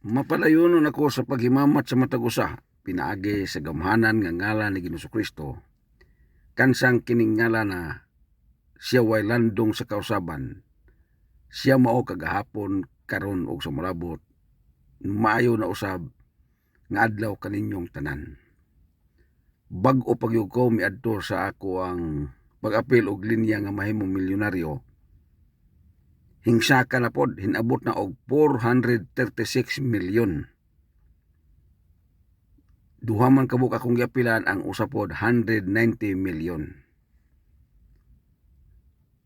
Mapadayonon ako sa paghimamat sa matag usa, pinaagi sa gamhanan nga ngalan ni Ginoong Kristo. Kansang kining ngalan na siya way landong sa kausaban. Siya mao kagahapon, karon ug sa molabot. Maayo na usab nga adlaw kaninyong tanan. Bag-o pagyud ko miadto sa ako ang pag-apil og linya nga mahimong milyonaryo. Hingsaka na pod, hinabot na og 436 milyon. Duha man kabuk akong giapilan, ang usa pod 190 milyon.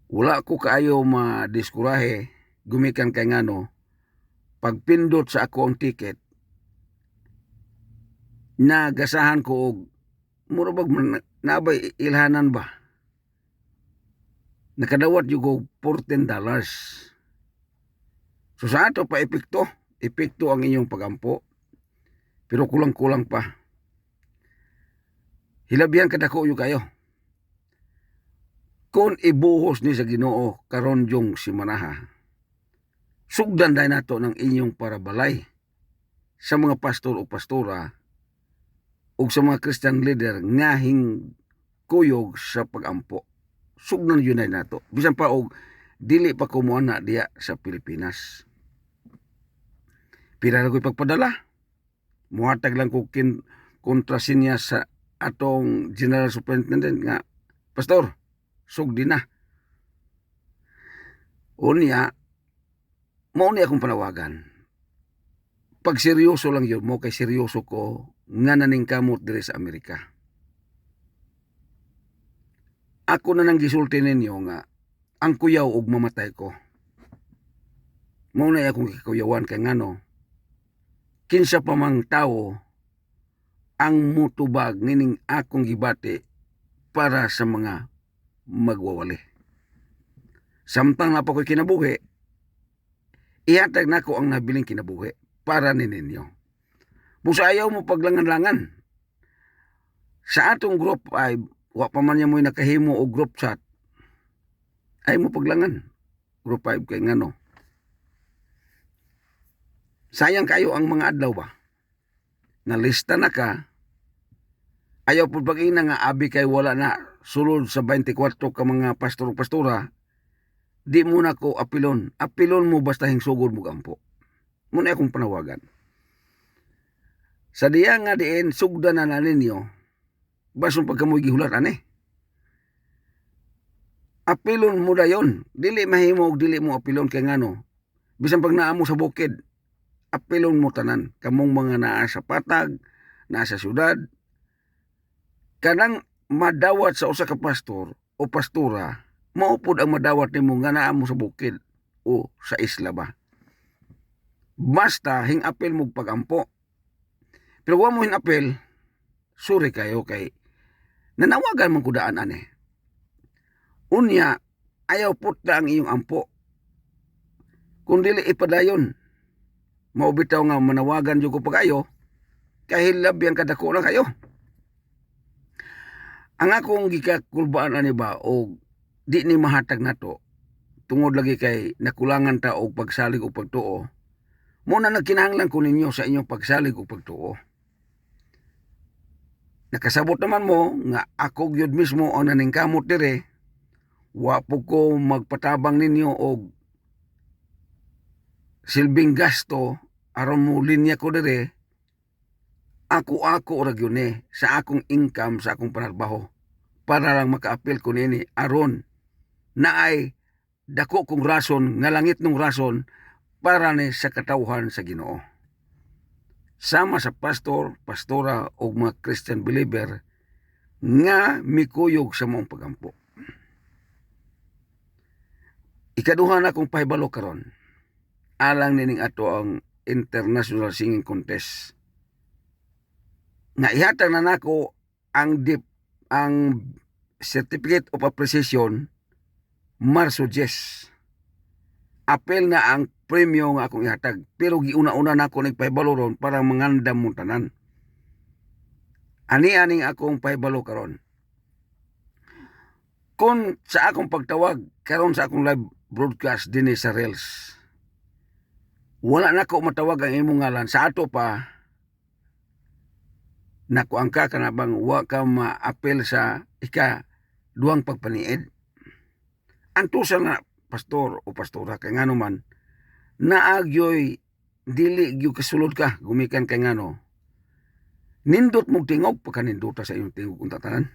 Wala ko kaayo madiskurahe, gumikan kay ngano, pagpindot sa ako ang ticket, nagasahan ko og murabag nabay ilhanan ba? Nakadawat yung og $14. So sa ato pa epekto ang inyong pagampo. Pero kulang-kulang pa. Hilabihan kadako yung kayo. Kung ibuhos ni sa Ginoo karon yung simanaha, sugdan dahil nato ng inyong parabalay sa mga pastor o pastora o sa mga Christian leader ngahing kuyog sa pagampo. Sugdan yun dahil nato. Bisan pa og dili pa kumuana diya sa Pilipinas. Pira na ko'y pagpadala. Muhatag lang ko kontrasinya sa atong General Superintendent nga, Pastor, sugdi na. Unya, mao ni akong panawagan. Pag seryoso lang yun mo, kay seryoso ko nga naning kamot diri sa Amerika. Ako na nang gisulti ninyo nga ang kuyaw og mamatay ko. Mao na akong kikuyawan kay ngano, kinsa pa mang tao ang mutubag nining akong gibati para sa mga magwawali. Samtang na pa ko'y kinabuhi, ihatag na ko ang nabiling kinabuhi para ninyo. Busa ayaw mo paglangan-langan. Sa atong group ay wa pa man niya mo'y nakahimo o group chat, ay mo paglangan. Group 5 kay ngano. Sayang kayo ang mga adlaw ba? Nalista na ka, ayaw po pag-ina nga abi kay wala na sulod sa 24 ka mga pastor-pastora, di mo na ko apilon. Apilon mo basta hingsugod mo gampo. Muna akong panawagan. Sa diya nga diin, sugda na ninyo, basong pagkamoy gihulat ane. Apilon mo da yon. Dili mahimo og dili mo apilon kay ngano. Bisan pag naamo sa bukid, apilon mo tanan. Kamong mga naa sa patag, naa sa syudad, kanang madawat sa usa ka pastor o pastora, maupod ang madawat nimo nga naa mo sa bukid o sa isla ba. Basta hingapil mo pagampo. Pero wa mo hingapil, suri kayo kay nanawagan man kudaan ane. Unya, ayaw putla ang iyong ampo. Kung dili ipadayon, maubitaw nga manawagan yung ko pagayo, kahit labyan kadako na kayo. Ang akong gikakulbaan ani ba, o di ni mahatag na to, tungod lagi kay nakulangan ta og pagsalig o pagtuo, muna nagkinahanglan ko ninyo sa inyong pagsalig o pagtuo. Nakasabot naman mo nga ako gyud mismo ang naningkamot dire, wa po ko magpatabang ninyo og silbing gasto aron mo linya ko dire. Ako ra gyud ni sa akong income sa akong panarbaho para lang makaapil ko nini aron naay dako kong rason nga langit nung rason para ni sa katawhan sa Ginoo. Sama sa pastor, pastora o mga Christian believer nga mikuyog sa mong pagampo. Ikaduha na akong pahibalo karon. Alang nining ato ang International Singing Contest. Nga ihatag na nako ang Certificate of Appreciation Marso 10. Apel na ang premyo nga akong ihatag, pero giuna-una nako nagpahibalo ron para mangandam mo tanan. Ani-aning akong pahibalo karon. Kung sa akong pagtawag karon sa akong live broadcast dinhi sa Reels, wala na ko matawag ang imong ngalan sa ato pa nakuangka ka na bang wa ka ma-apel sa duang pagpaniid. Antusan na pastor o pastora kay ngano man naagyoy dili gyud kasulod ka gumikan kay ngano nindot mong tingog pagkaninduta sa iyong tingog unta tanan.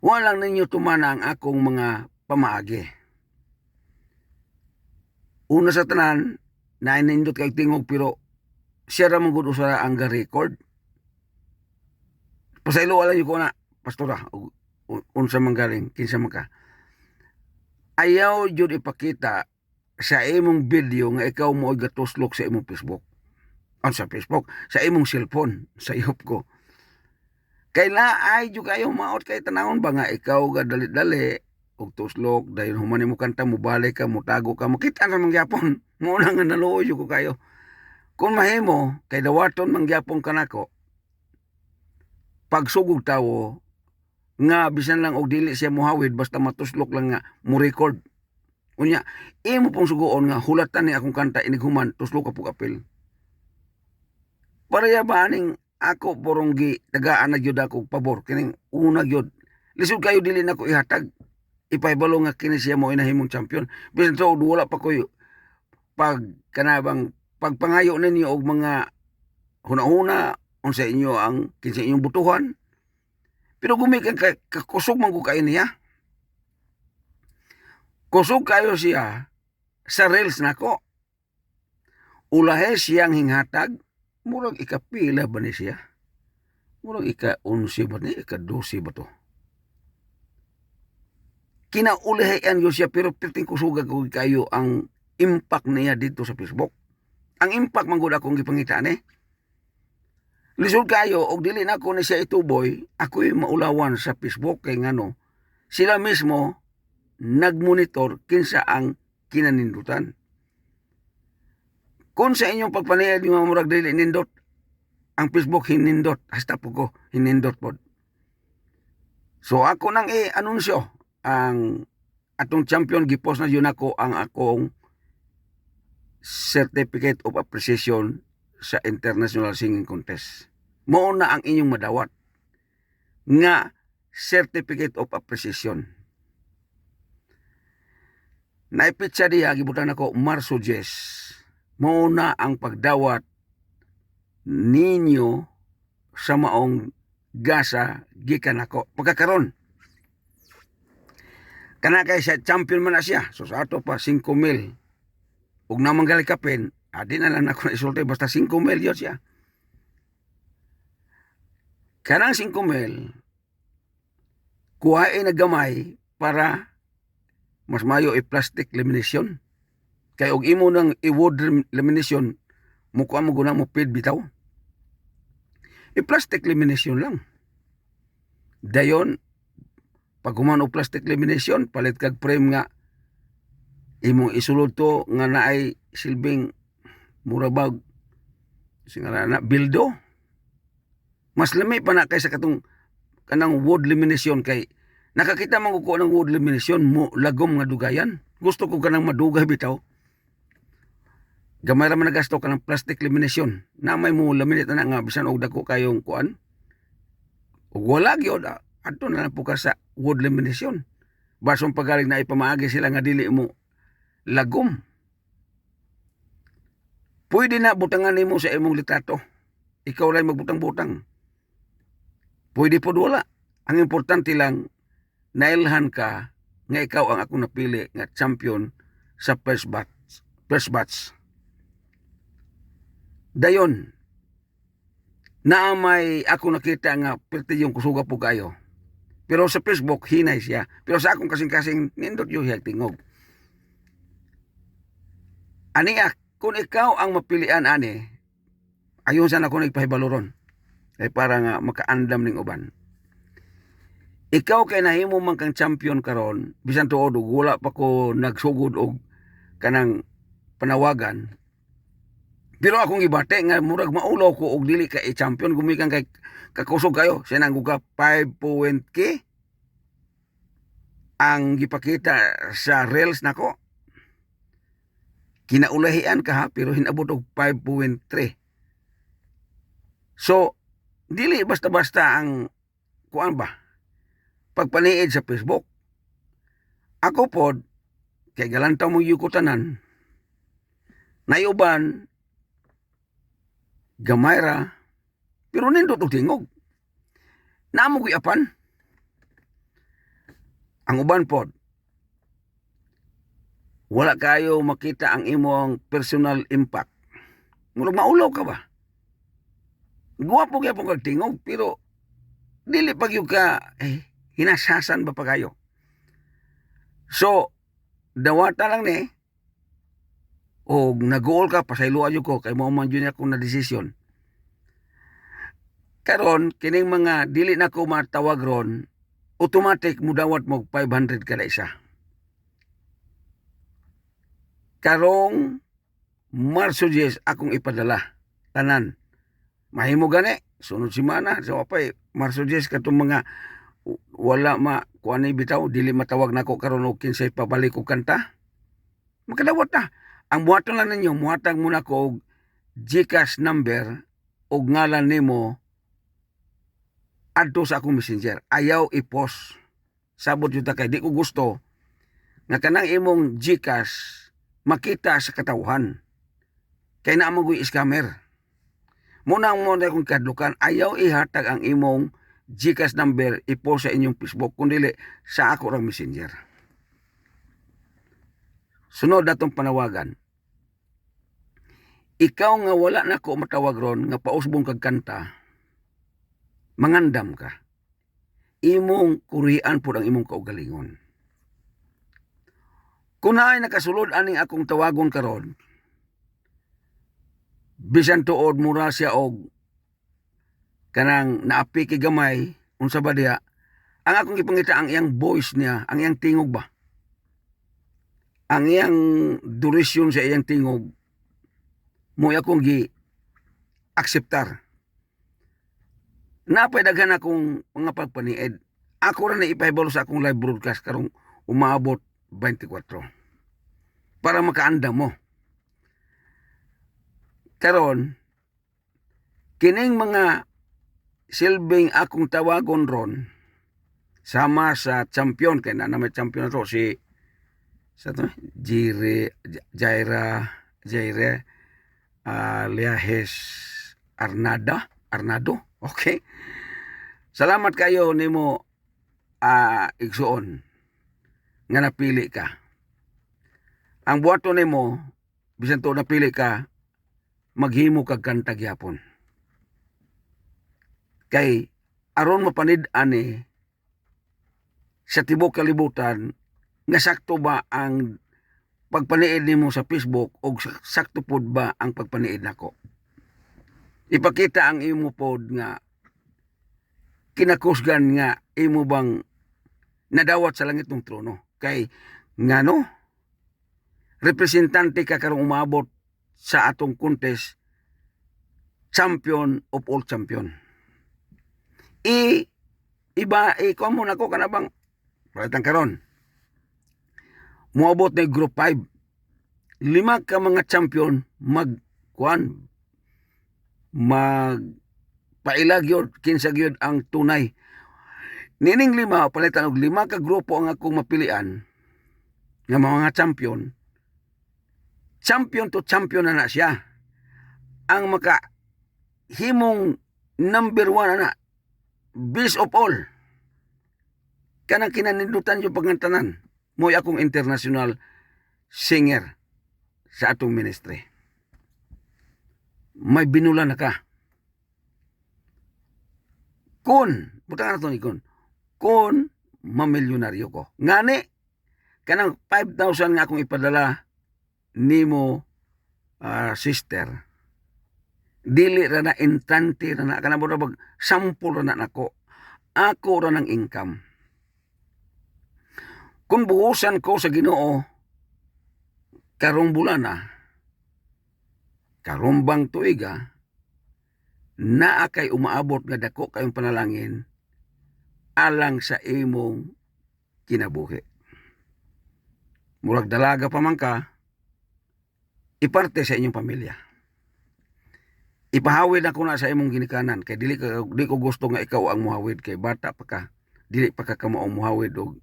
Walang ninyo tumana ang akong mga pamaagi. Una sa tanan na nindot kay tingog pero siya ra mong gud usa ang record. Pasaylo wala yung ko na, pastora, unsa man galing, kinsa man ka. Ayaw yun ipakita sa imong video nga ikaw mo gatuslok sa imong Facebook. Sa Facebook, sa imong cellphone, sa ihop ko. Kay laay yun kayo maot kay tanawon ba nga ikaw ga dali-dali, og tuslok, dahil humani mo kanta, mo balik ka, mo tago ka, makita na mangyapon. Muna nga naluoy ko kayo. Kung mahimo, kay dawaton mangyapon ka nako, pagsugog tawo nga bisan lang og dili siya muhawid basta matuslok lang nga mo record unya imo pong sugoon nga hulatan ni akong kanta inighuman tuslok ka pug apil para ya baning ako poronggi tagaan na gyud ako pabor kining una gyud lisod kayo dili nako ihatag ipaybalo nga kini siya mo inahimong champion bisan to wala pa ko pag kanabang pagpangayo ninyo og mga huna-huna unsa inyo ang kinsa inyong butuhan. Pero gumikan kusog man ko kayo niya. Kusog kayo siya sa reels nako. Ulahe siyang hinghatag, murag ikapila ba ni siya? Murag ika-11 ba ni? Ika-12 ba to? Kinaulahean yun siya pero piting kusugan ko kayo ang impact niya dito sa Facebook. Ang impact man gud akong gipangitaan Lisod kayo, og dili na ko ni siya ituboy, ako'y maulawan sa Facebook kay ngano, sila mismo nagmonitor kinsa ang kinanindutan. Kung sa inyong pagpanayad yung murag dili nindot, ang Facebook hinindot, hasta po ko, hinindot po. So ako nang i-anunsyo, ang atong champion, gipos na yun ako ang akong Certificate of Appreciation sa International Singing Contest. Mao na ang inyong madawat nga Certificate of Appreciation. Naipitsa diya, gibutan ako Marso 10. Mao na ang pagdawat ninyo sa maong gasa gikan ako. Pagkakaroon, kana kay siya champion man na siya. So sa ato pa 5,000. Ug namang galikapin, adi na lang ako na isulti basta 5,000 yun siya. Kanang 5,000, kuhain na gamay para mas mayo i-plastic lamination. Kaya og imo ng i-wood lamination, mukha mo guna mo pid bitaw. I-plastic lamination lang. Dayon, pag humano plastic lamination, palit kag frame nga, imong isulod to nga naay silbing murabag singara bildo. Mas lami pa na kaysa katong kanang wood lamination kay nakakita man ko ng wood lamination mo lagom nga dugayan. Gusto ko kanang madugay bitaw. Gamay ra man nagasto kanang plastic lamination. Na may mo laminate na nga bisan og dako kayong kuan. Ug wala gyud adto na lang po ka sa wood lamination. Basong pagaling na ipamaagi sila nga dili mo lagom. Pwede na butangan nimo sa imong litrato. Ikaw lang magbutang-butang. Pwede po wala. Ang importante lang, nailhan ka nga ikaw ang ako napili nga champion sa first batch. Dayon, naamay ako nakita nga perti yung kusuga po kayo. Pero sa Facebook, hinay siya. Pero sa akong kasing-kasing, nindot yung tingog. Ani kung ikaw ang mapilian ani, ayon sana ako nagpahibaloron. Ay para nga makaandam ning uban. Ikaw kay nahimo man kang champion karon, bisan tuod wala pa ko nagsugod og kanang panawagan. Pero akong gibate nga murag maulaw ko og dili ka champion gumikan kay kakusog kayo. Sinang ka 5 point k ang gipakita sa reels nako. Kinaulahian ka ha, pero hinabot og 5.3. So, dili basta-basta ang kuan ba pagpaniid sa Facebook. Ako pod kay galantaw mo yukutanan. Nayuban gamay ra pero nindot og tingog. Naamo koy apan. Ang uban pod wala kayo makita ang imong personal impact. Murag maulaw ka ba? Guwapo gyapon kag tingog pero dili pa gyud ka hinasasan ba pa kayo. So, dawata lang ni o nag-goal ka pasaylo ayo ko kay mao man gyud ako na desisyon. Karon kining mga dili na ko matawag ron, automatic mudawat mo 500 kada isa. Karong Marso 10 akong ipadala tanan. Mahimo gani sunod semana sa wapay Marso 10 katong mga wala kuan ni bitaw dili matawag nako karon og kinsay pabalik og kanta. Makadawat na. Ang buhaton lang ninyo, muhatag muna ko og GCash number og ngalan nimo adto sa akong messenger. Ayaw i-post. Sabot yun ta kay di ko gusto nga kanang imong GCash makita sa katawhan. Kay na mo guy scammer. Muna akong kadlukan, ayaw ihatag ang imong GCash number i-post sa inyong Facebook kundi sa ako rang messenger. Sunod natong panawagan. Ikaw nga wala na ko matawag ron nga pausbong kag kanta, mangandam ka. Imong kurian po ang imong kaugalingon. Kung naay nakasulod aning akong tawagon karon, bisan tuod mura siya og kanang naapi kay gamay unsa ba diha, ang akong gipangita ang iyang voice niya, ang iyang tingog ba, ang iyang duration sa iyang tingog mo akong gi akseptar. Napay daghan akong mga pagpaniid. Ako ra na ipahibalo sa akong live broadcast karong umaabot 24 para makaandam mo. Karon kining mga silbing akong tawagon ron sama sa champion kay na may champion ro si sa to Jaira Liahes Arnado. Okay. Salamat kayo nimo igsuon nga napili ka. Ang buhaton nimo bisan to napili ka, maghimo kag kanta gyapon. Kay aron mapanid-an sa tibok kalibutan nga sakto ba ang pagpaniid nimo sa Facebook o sakto pod ba ang pagpaniid nako. Ipakita ang imo pod nga kinakusgan nga imo bang nadawat sa langit ng trono. Kay ngano representante ka karong umabot sa atong contest, champion of all champion. Ikaw mo nako kanabang palitan karon. Moabot na group 5. 5 ka mga champion pailag yun, kinsa gyud ang tunay. Nining 5 palitan og 5 ka grupo ang akong mapilian nga mga champion. Champion to champion na siya. Ang himong number 1 na best of all. Kanang kinanindutan yung pagantanan. Mo'y akong international singer sa atong ministry. May binula na ka. Butang na ito ni kun mamilyonaryo ko. Ngani, kanang 5,000 nga akong ipadala nimo sister. Dili ra na instante ra na kanang bag sample ra na nako. Ako ra ng income. Kung buhusan ko sa Ginoo karong bulan karong bang tuiga naa kay umaabot nga dako kayong panalangin alang sa imong kinabuhi. Murag dalaga pa man ka, iparte sa inyong pamilya. Ipahawid ako na sa imong ginikanan kay di ko gusto nga ikaw ang muhawid kay bata pa ka. Dili pa ka kamo ang muhawid og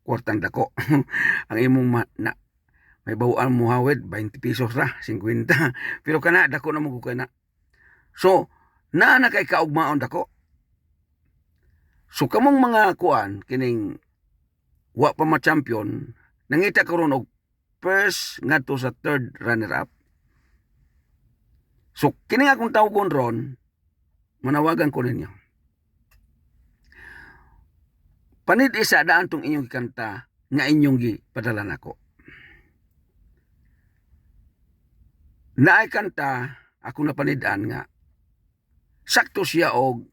kwartang dako. Ang imong may bawaan muhawid 20 pesos ra, 50. Pero kana dako na mo ko na. So, na kay kaugmaon dako. So kamong mga kuan kining wa pa ma-champion, nangita karon og first ngadto sa third runner up. So kini akong tawgon ron, manawagan ko ninyo. Panid isa daan tong inyong kanta nga inyong gipadala nako. Naay kanta ako napanidaan nga sakto siya og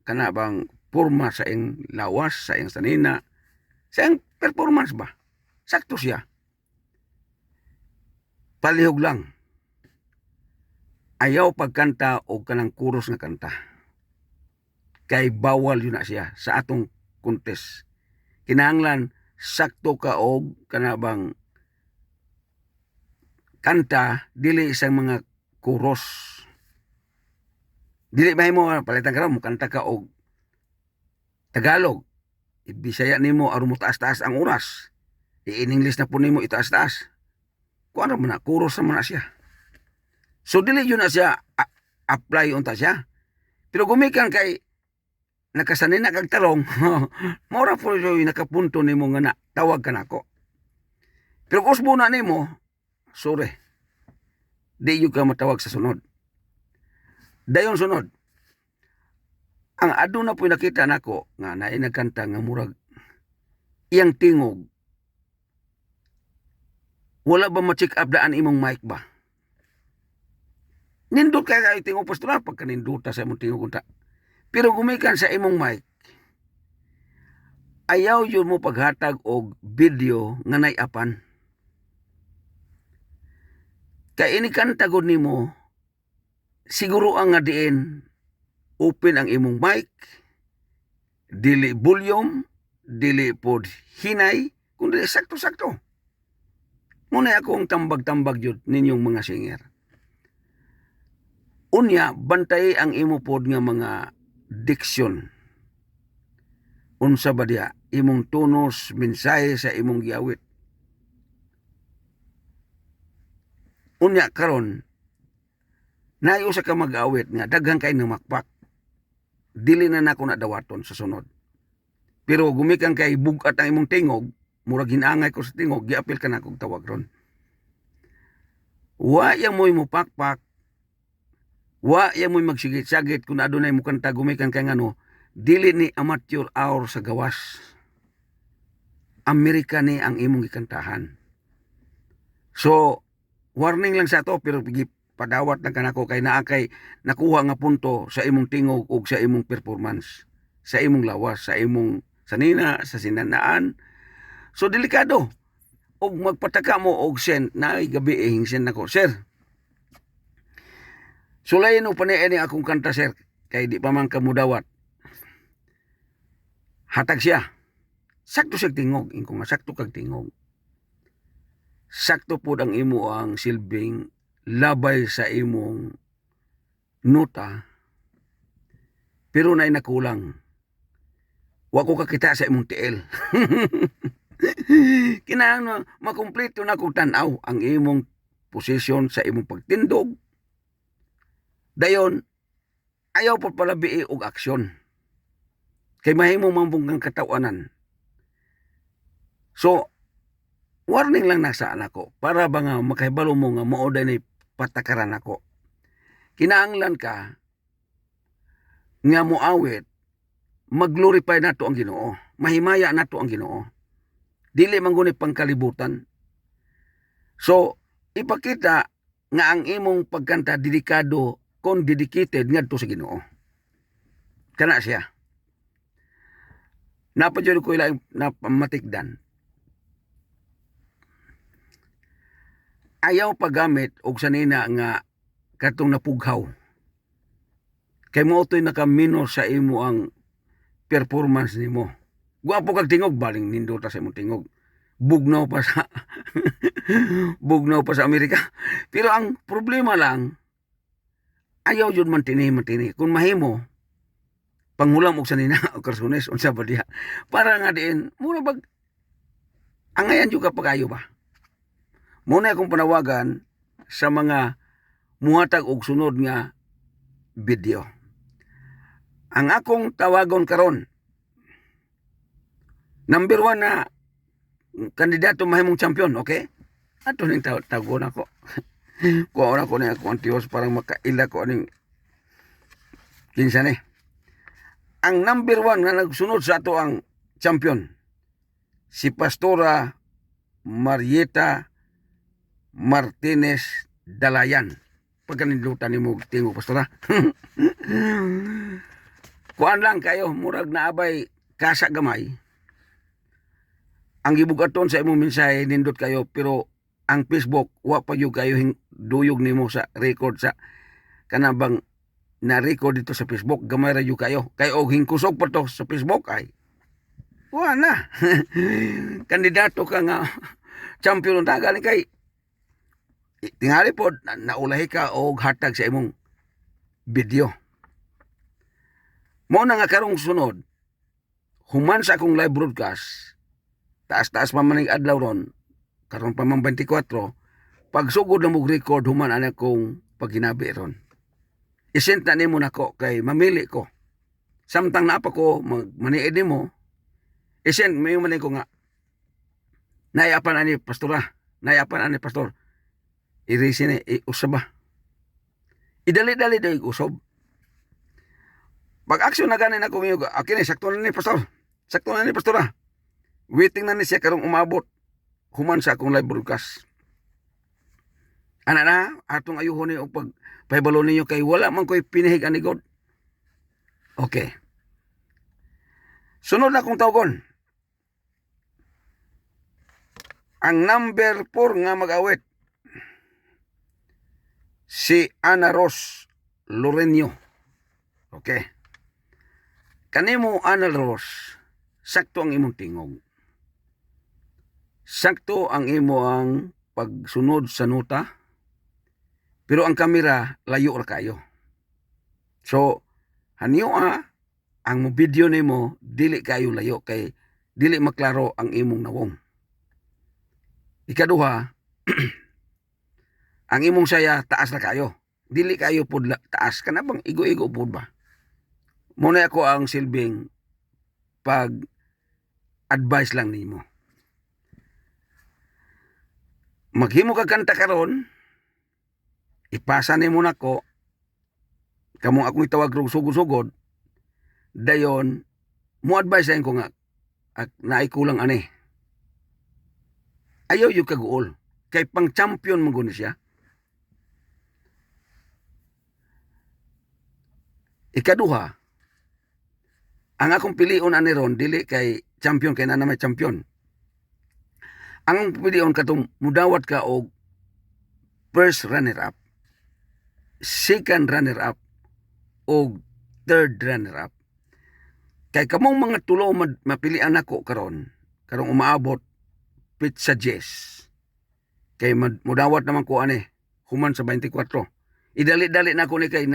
kanabang porma sa iyang lawas, sa iyang sanina, sa iyang performance ba. Sakto siya. Palihog lang. Ayaw pagkanta o kanang kuros nga kanta. Kay bawal yun na siya sa atong contest. Kinahanglan sakto ka og kanabang kanta dili isang mga kuros. Dili mahimo palitan ka mo kanta ka og Tagalog. Ibisaya nimo aron mo taas-taas ang oras. In English na po nimo itaas-taas. Kuan ra man na kuros man na siya. So dili yun na siya apply unta siya. Pero gumikan kay nakasanay na kag tarong, mora po yung nakapunto nimo nga na tawag ka nako. Pero kung usbo na nimo, sorry. Di yung ka matawag sa sunod. Dayon sunod. Ang ado na po nakita nako nga naay nagkanta nga murag iyang tingog. Wala ba ma-check up daan imong mic ba? Nindot ka kayo tingog pastoral pagka ninduta sa imong tingog unta. Pero gumikan sa imong mic, ayaw yun mo paghatag og video nga nay-apan. Kaya inikanta gud nimo, siguro ang nga diin, open ang imong mic, dili volume, dili pod hinay, kundi sakto-sakto. Muna akong tambag-tambag yun ninyong mga singer. Unya, bantay ang imo pod nga mga diksyon. Unsa ba diya? Imong tunos, mensahe sa imong giawit. Unya karon, nayo sa ka mag-awit nga daghang kay namakpak. Dili na nako na dawaton sa sunod. Pero gumikan kay bugat ang imong tingog, murag hinangay ko sa tingog, giapil ka na kong tawag ron. Wa yang mo'y mupakpak, wa yang mo'y magsigit-sagit kung adunay mo kanta gumikan kay ngano, dili ni amateur hour sa gawas. Amerika ni ang imong gikantahan. So, warning lang sa to, pero padawat lang kanako kay naa kay nakuha nga punto sa imong tingog ug sa imong performance, sa imong lawas, sa imong sanina, sa sinanaan. So delikado. Og magpataka mo og send na gabi send nako, sir. Sulayin o paniin akong kanta, sir, kay di pa man kamudawat. Hatag siya. Sakto sa tingog, ingkong nga sakto kag tingog. Sakto po ang imo ang silbing labay sa imong nota, pero naay nakulang. Wa ko kakita sa imong tiil. Kinahanglan makumpleto na kung tanaw ang imong posisyon sa imong pagtindog. Dayon, ayaw po palabi og aksyon. Kay mahimo mambunggang katawanan. So, warning lang nasa anako para ba nga makahibalo mo nga maoday ni patakaran ako. Kinahanglan ka nga moawit, mag-glorify nato ang Ginoo. Mahimaya nato ang Ginoo. Dili man guni pangkalibutan. So, ipakita nga ang imong pagkanta dedikado kon dedicated ngadto sa Ginoo. Kana siya. Napadyo ko ilang napamatikdan. Ayaw paggamit og sanina nga katong napughaw. Kay mo to'y nakaminor sa imo ang performance nimo. Guwapo kag tingog, baling nindota sa imong tingog. bugnaw pa sa bugnaw pa sa Amerika. Pero ang problema lang, ayaw yun mantini. Kung mahimo, panghulam og sanina o karsones, unsa ba diha. Para nga diin, mura bag, angayan juga pagayo ba? Muna akong panawagan sa mga muhatag og sunod nga video. Ang akong tawagon karon, number 1 na kandidato mahimong champion, okay? Ato ning tagon ako. Kuha ko na ako antiyos parang makaila ko aning kinsa ni. Ang number 1 nga nagsunod sa ato ang champion, si Pastora Marieta Martinez Dalayan. Pagkanindutan ni mo tingo, Pastora. Kuan lang kayo, murag naabay kasa gamay. Ang gibugaton sa imong mensahe nindot kayo, pero ang Facebook wa pa yung kayo duyog nimo sa record sa kanabang na record dito sa Facebook, gamay ra yung kayo. Kayo og hingkusog pa to sa Facebook ay wa na. Kandidato ka nga champion ta galing kay tingali pod naulahi ka og hatag sa imong video. Mo na nga karong sunod, human sa akong live broadcast, taas-taas pa maning adlaw ron, karon pa man 24, pagsugod na mong record, human anak kong paghinabi ron. Isent na nimo nako kay mamili ko. Samtang napa ko maniid nimo, isent may maning ko nga, nayapan ani pastora, nayapan ani pastor, irisin usaba. Idali-dali daw usob. Pag-aksyon na ganin ako ngayon, okay, sakto na ni pastor. Sakto na ni pastora. Waiting na ni siya karong umabot. Human sa akong live broadcast. Ana na, atong ayuhon niyo pag pahibalo ninyo kay wala man ko'y pinihig ani God. Okay. Sunod na akong tawgon. Ang number 4 nga mag-awit, si Ana Ros Lorenio. Okay. Kanimo Ana Ros, sakto ang imong tingog. Sakto ang imo ang pagsunod sa nota, pero ang kamera layo ra kayo. So, haniyo ang video nimo dili kayo layo kay dili maklaro ang imong nawong. Ikaduha, ang imong saya taas ra kayo. Dili kayo pud taas kana bang igo-igo pud ba? Muna ako ang silbing pag-advise lang nimo. Maghimo ka kanta karon, ipasa nimo nako, kamong akong itawag rog sugod-sugod, dayon, mo advise ko nga, naay kulang ani. Ayaw yung kaguol, kay pang champion mo guni siya. Ikaduha, ang akong pilion ani ron dili kay champion kay na may champion. Ang pilion katong mudawat ka og first runner up, second runner up og third runner up. Kay kamong mga tulo mapilian nako karon umaabot pizza Jess. Kay mudawat naman ko ani human sa 24. Idali-dali na ko ni kay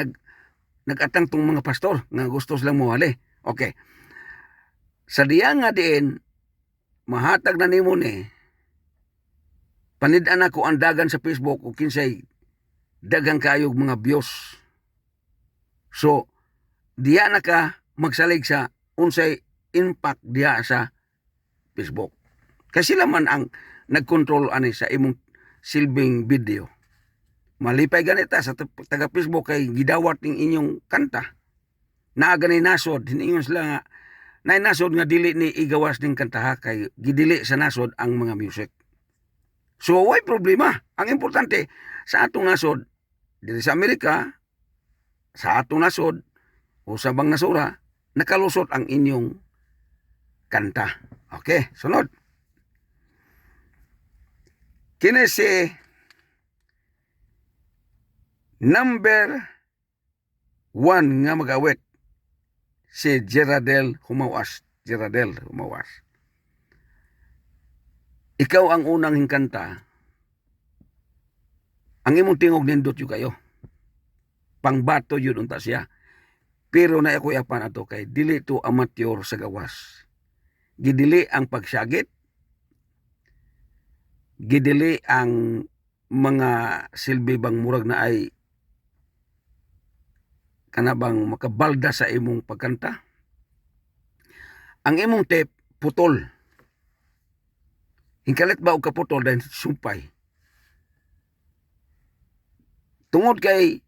nagatang tong mga pastor nga gusto silang muhali. Okay. Sa diya nga diin, mahatag na nimo ni, panid-an ako ang dagan sa Facebook o kinsay dagang kayog mga views. So, diya na ka magsalig sa unsay impact diya sa Facebook. Kasi sila man ang nagkontrol ani sa imong silbing video. Malipay ganita sa taga Facebook kay gidawat ning inyong kanta. Naagani nasod, hiningon sila nga, na nasod nga dili ni igawas ning kantaha kay gidili sa nasod ang mga music. So, why problema? Ang importante, sa atong nasod, dili sa Amerika, sa atong nasod, o sa bang nasura, nakalusot ang inyong kanta. Okay, sunod. Kini si number 1 nga mag-awit, si Geraldel Humawas. ikaw ang unang hingkanta, ang imong tingog nindot yung kayo. Pangbato yun unta siya. Pero na ako yapan ato kay dili to amateur sa gawas. Gidili ang pagsagit, gidili ang mga silbi bang murag na ay kanabang makabalda sa imong pagkanta. Ang imong tape putol. Hingkalit ba og kaputol dahil sumpay. Tungod kay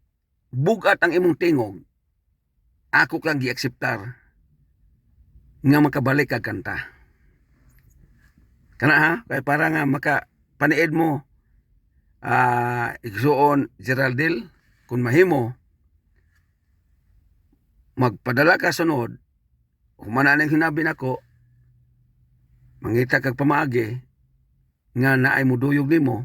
bugat ang imong tingog, ako kang gi-akseptar nga makabalik kag kanta. Kana ha? Kay para nga makapaniid mo igsuon Geraldine, kung mahimo, magpadala ka sunod, humana nang hinabi nako, mangita kag pamaagi, nga naay mo duyog nimo,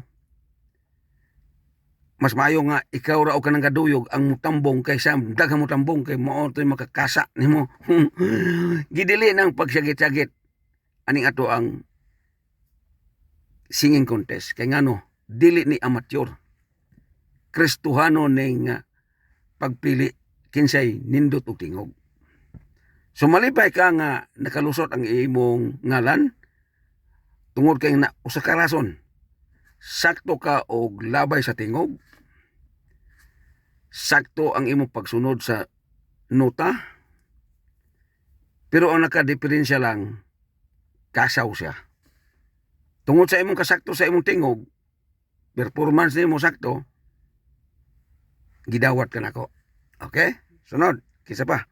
mas maayo nga ikaw ra o kanang kaduyog ang mutambong kaysa daghang mutambong kay mao toy makakasa nimo. Gidili ng pagsagit-sagit aning ato ang singing contest kay ngano dili ni amateur. Kristohano ning pagpili kinsay nindot og tingog. So malipay ka nga nakalusot ang imong ngalan tungod kay na usa ka rason. Sakto ka og labay sa tingog. Sakto ang imong pagsunod sa nota. Pero ang nakadiferensya lang, kasaw siya. Tungod sa imong kasakto sa imong tingog, performance nimo sakto, gidawat ka nako. Okay? Sunod. Kisa pa.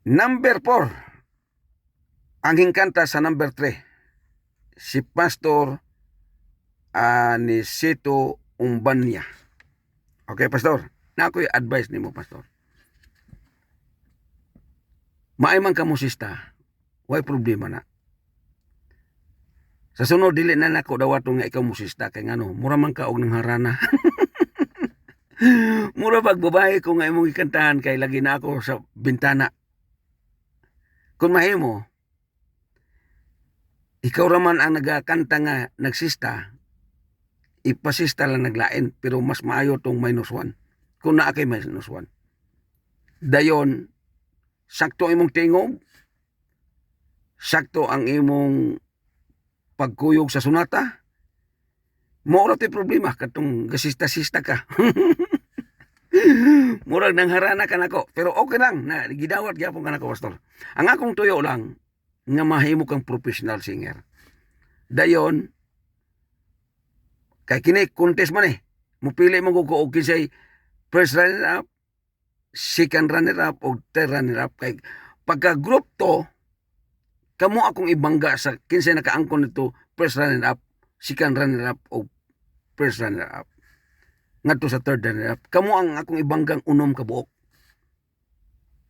Number 4. Ang hingkanta sa number 3. Si Pastor Anisito Umbanya. Okay, Pastor. Na ako'y advice nimo, Pastor. Maay man ka musista, way problema na. Sa sunod, dili na nako dawato nga ikaw musista, kay ngano, mura man ka og nang harana. Mura pagbabae ko nga imong ikantahan, kay lagi na ako sa bintana. Kung mahimo, ikaw raman ang nagakanta nga nagsista, ipasista lang naglain, pero mas maayo tong -1. Kung naa kay -1. Dayon, sakto imong tingog, sakto ang imong pagkuyog sa sunata, maura to'y problema katong gasista-sista ka. Murag nang harana ka nako, pero okay lang na gidawat gyapon ka nako, Pastor. Ang akong tuyo lang nga mahimo kang professional singer. Dayon kay kini contest man mupili mo ko og kinsay first runner up, second runner up o third runner up. Kay pagka group to, kamo akong ibangga sa kinsay nakaangkon nito first runner up, second runner up o first runner up. Ngadto sa third runner up, kamo ang akong ibanggang unom ka buok.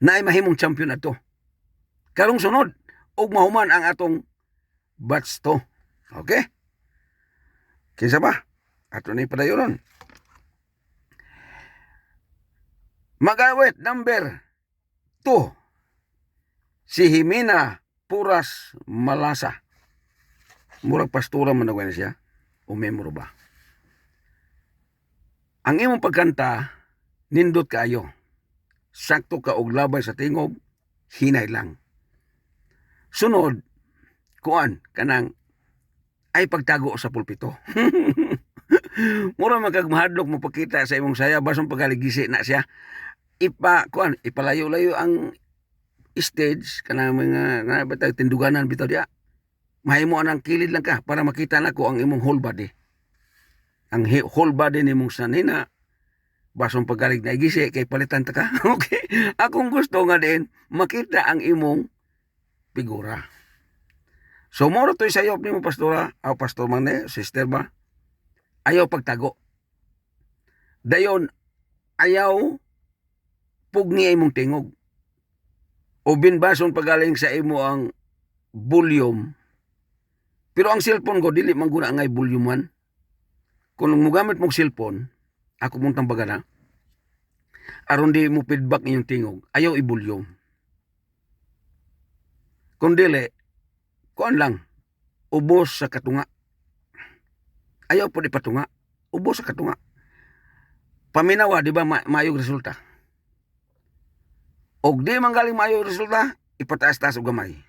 Naay mahimong champion ato. Karong sunod og mahuman ang atong batch to. Okay? Kinsa ba? Ato ni padayonon. Magawit number 2. Si Jimena Puras Malasa. Murag pastora man na siya. O memro ba? Ang imong pagkanta, nindot kayo. Sakto ka og labay sa tingog, hinay lang. Sunod, kuan, kanang ay pagtago sa pulpito. Mura magkagmahadlok mo pakita sa imong saya, basong pagaligisi na siya. Ipalayo-layo ang stage, kanang mga tinduganan bitaw diya. Mahimo anang kilid lang ka para makita nako ang imong whole body. Ang whole body nimong sanina, basong pagalig na igisi, kay palitan ta ka. Okay? Akong gusto nga din, makita ang imong figura. So, moro to'y sayop ni mo, pastora, o pastor man sister ba? Ayaw pagtago. Dayon, ayaw pugni imong tingog. O binbason pagaling sa imo ang volume. Pero ang cellphone ko, dili man guna ngay volume 1. Kung mugamit mong cellphone, ako mong tambaga na, aron di mo feedback inyong tingog, ayaw i-volume. Kung dili, kuan lang, ubos sa katunga. Ayaw po di patunga, ubos sa katunga. Paminawa, di ba, maayong resulta. Og di man galing maayong resulta, ipataas-taas og gamay.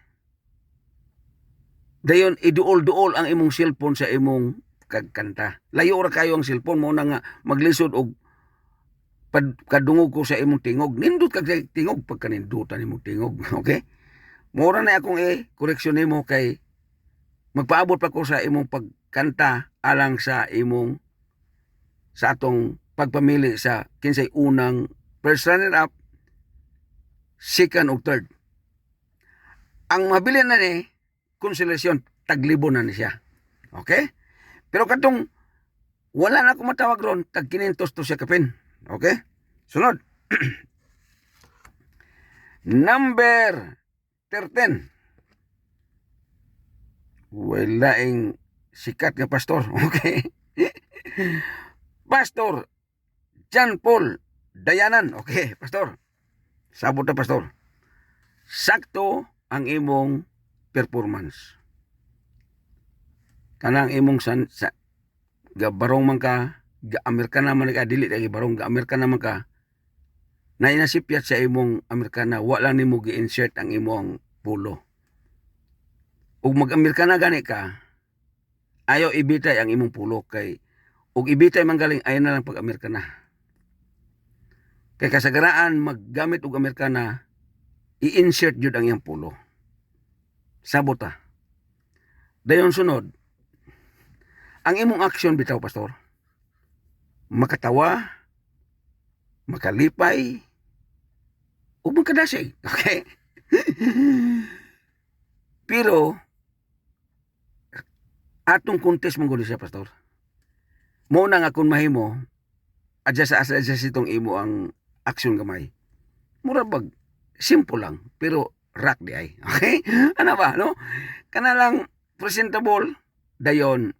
Dayon, iduol-duol ang imong cellphone sa imong kagkanta. Layo ra kayo ang cellphone mo na nga maglisod og kadungog ko sa imong tingog. Nindot kag tingog pagka nindutan imong tingog. Okay? Mura na akong koreksyon nimo kay magpaabot pa ko sa imong pagkanta alang sa imong sa atong pagpamili sa kinsay unang first runner-up, second ug third. Ang mabili na ni konsolasyon, taglibo na ni siya. Okay? Pero katong wala na akong matawag ron, tag 500 to siya kapin. Okay? Sunod. Number 13. Walaing sikat nga pastor. Okay? Pastor John Paul Dayanan. Okay, pastor. Sabot na, pastor. Sakto ang imong performance. Kanang imong gabarong man ka, ga-Amerikana man ka, dili lagi barong, ga-Amerikana man ka, na inasipyat sa imong Amerikana, wala nimo gi-insert ang imong pulo. Ug mag-Amerikana gani ka, ayaw ibitay ang imong pulo kay ug ibitay man galing ayon na lang pag-Amerikana. Kay kasagaraan maggamit og Amerikana, i-insert jud ang iyang pulo. Sabota. Dayon sunod, ang imong action bitaw, pastor, makatawa, makalipay, o magkadasig. Okay? Pero, atong contest mong siya, pastor. Muna nga kung mahimo, adjust itong imo ang action gamay. Mura bag, simple lang, pero rock di ay. Okay? Ano ba, no? Kana lang presentable, dayon,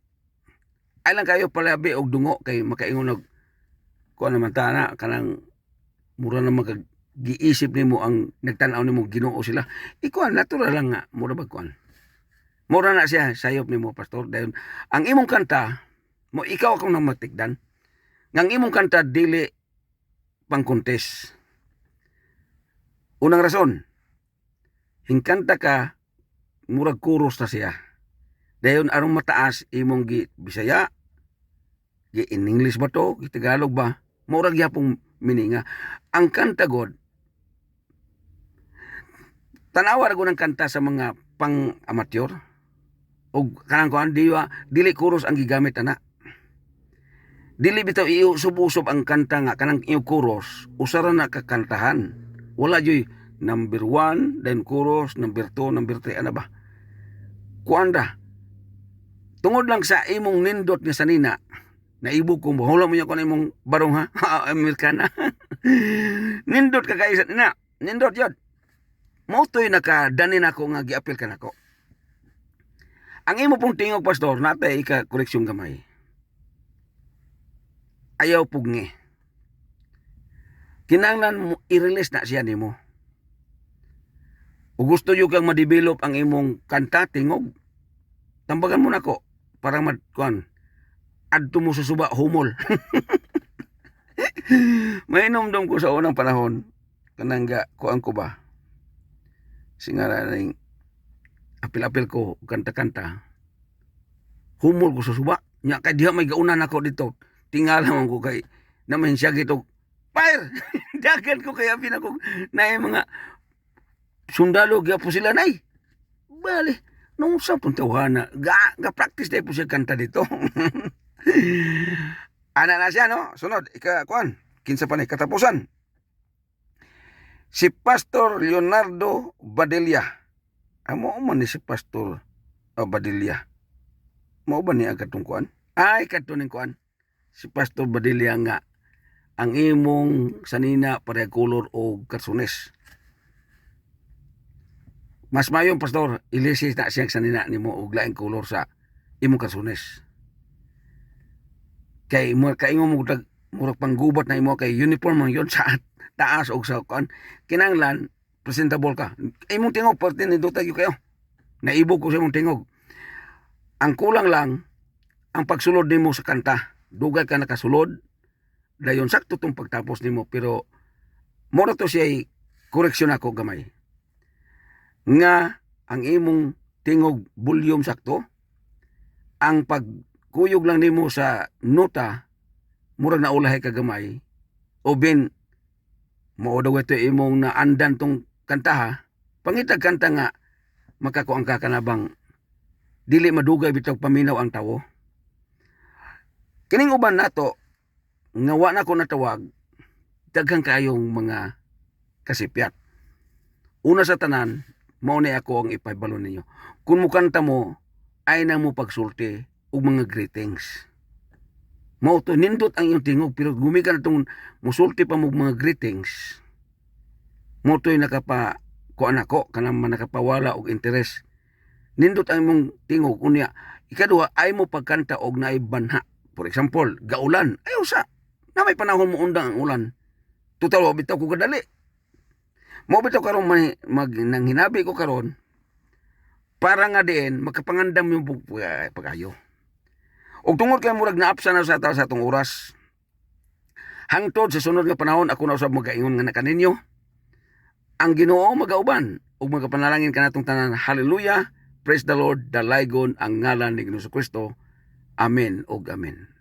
ay lang kayo palabi og dungo kay makaingon og kuan naman tana kanang mura na giisip nimo ang nagtan-aw nimo Ginoo sila. Ikuan natural lang nga mura ba kuan. Mura na siya sayop nimo, pastor. Dayon ang imong kanta mo ikaw akong nang matigdan. Ngang imong kanta dili pang contest. Unang rason, hingkanta ka murag chorus na siya. Dayon arong mataas imong Bisaya, in English ba to, Tagalog ba, murag yapong mininga. Ang kanta god, tanawa ra ng kanta sa mga pang-amateur, o kanang kuan dili chorus ang gigamit ana. Dili bitaw iusub-usub ang kanta nga kanang iyo chorus, usara na kakantahan. Wala joy number 1, then chorus, number 2, number 3, ana ba? Kuanda. Tungod lang sa imong nindot nga sanina, naibog ko mo, hula mo niya ko na imong barong ha, Amerikana. Nindot ka kayo na, nindot yun. Mautoy nakadanin ako nga giapil ka nako. Ang imo pong tingog, pastor, natay ika-koreksyon gamay. Ayaw pugngi. Kinanglan mo, i-release na siya nimo. O gusto nyo kang ma-develop ang imong kanta, tingog, tambagan mo nako, para madkuan, adto mo susuba, humol. Mainumdum ko sa unang panahon, kanangga, kuan ko ba, singara ning apil-apil ko, kanta-kanta, humol ko susuba, nya kay diha may gaunan ako dito, tingala man ko kay, naman siya gito, fire! Dagan ko kaya pinako, na yung mga sundalo, kaya po sila, nay, bali, nung sa puntawhana, ga-practice tayo po siya kanta dito. Ana na siya, no? Sunod, kuan, kinsa pa na katapusan. Si Pastor Leonardo Badilla. Amo man ni si Pastor Badilla. Mao ba niya katong kuan? Ay, katong kuan. Si Pastor Badilla nga ang imong sanina para color o karsunes. Mas mayon, pastor, ilisis na siyang sanina nimo og laing kolor sa imong karsunes. Kay mo kaingon mo murag panggubat na imo kay uniform man yon sa taas og sa kon. Kinanglan presentable ka. Imong tingog parte ni dutay kayo. Naibog ko sa imong tingog. Ang kulang lang ang pagsulod nimo sa kanta. Dugay ka nakasulod, dayon sakto tong pagtapos nimo, pero mora to siya koreksyon ako gamay. Nga ang imong tingog volume sakto, ang pagkuyog lang nimo sa nota murag naulahay ka gamay, o bin mao daw ito imong naandan tong kanta ha. Pangitag kanta nga makakuang ka kanabang dili madugay bitaw paminaw ang tawo. Kining uban nato nga wa na ko natawag, daghang kayong mga kasipyat. Una sa tanan, mao ni ako ang ipahibalo ninyo. Kung mukanta mo, ay na mo pagsulti og mga greetings. Mao to nindot ang iyong tingog, pero gumikan itong musulti pa mo mga greetings. Mao to'y nakapa kuan ako kanang nakapawala og interes. Nindot ang imong tingog unya. Ikaduha ay mo pagkanta og naay banha. For example, gaulan. Ay usa. Na may panahon mo undang ang ulan. Tutal wa bitaw ko kadali. Mao bitaw karon nang hinabi ko karon para nga diin makapangandam yung pagayo. Og tungod kay murag naapsa na sa atong oras. Hangtod sa sunod nga panahon ako na usab magaingon nga na kaninyo. Ang Ginoo magauban ug magapanalangin kanatong tanan. Hallelujah. Praise the Lord. Dalaygon ang ngalan ni Hesus Kristo. Amen ug amen.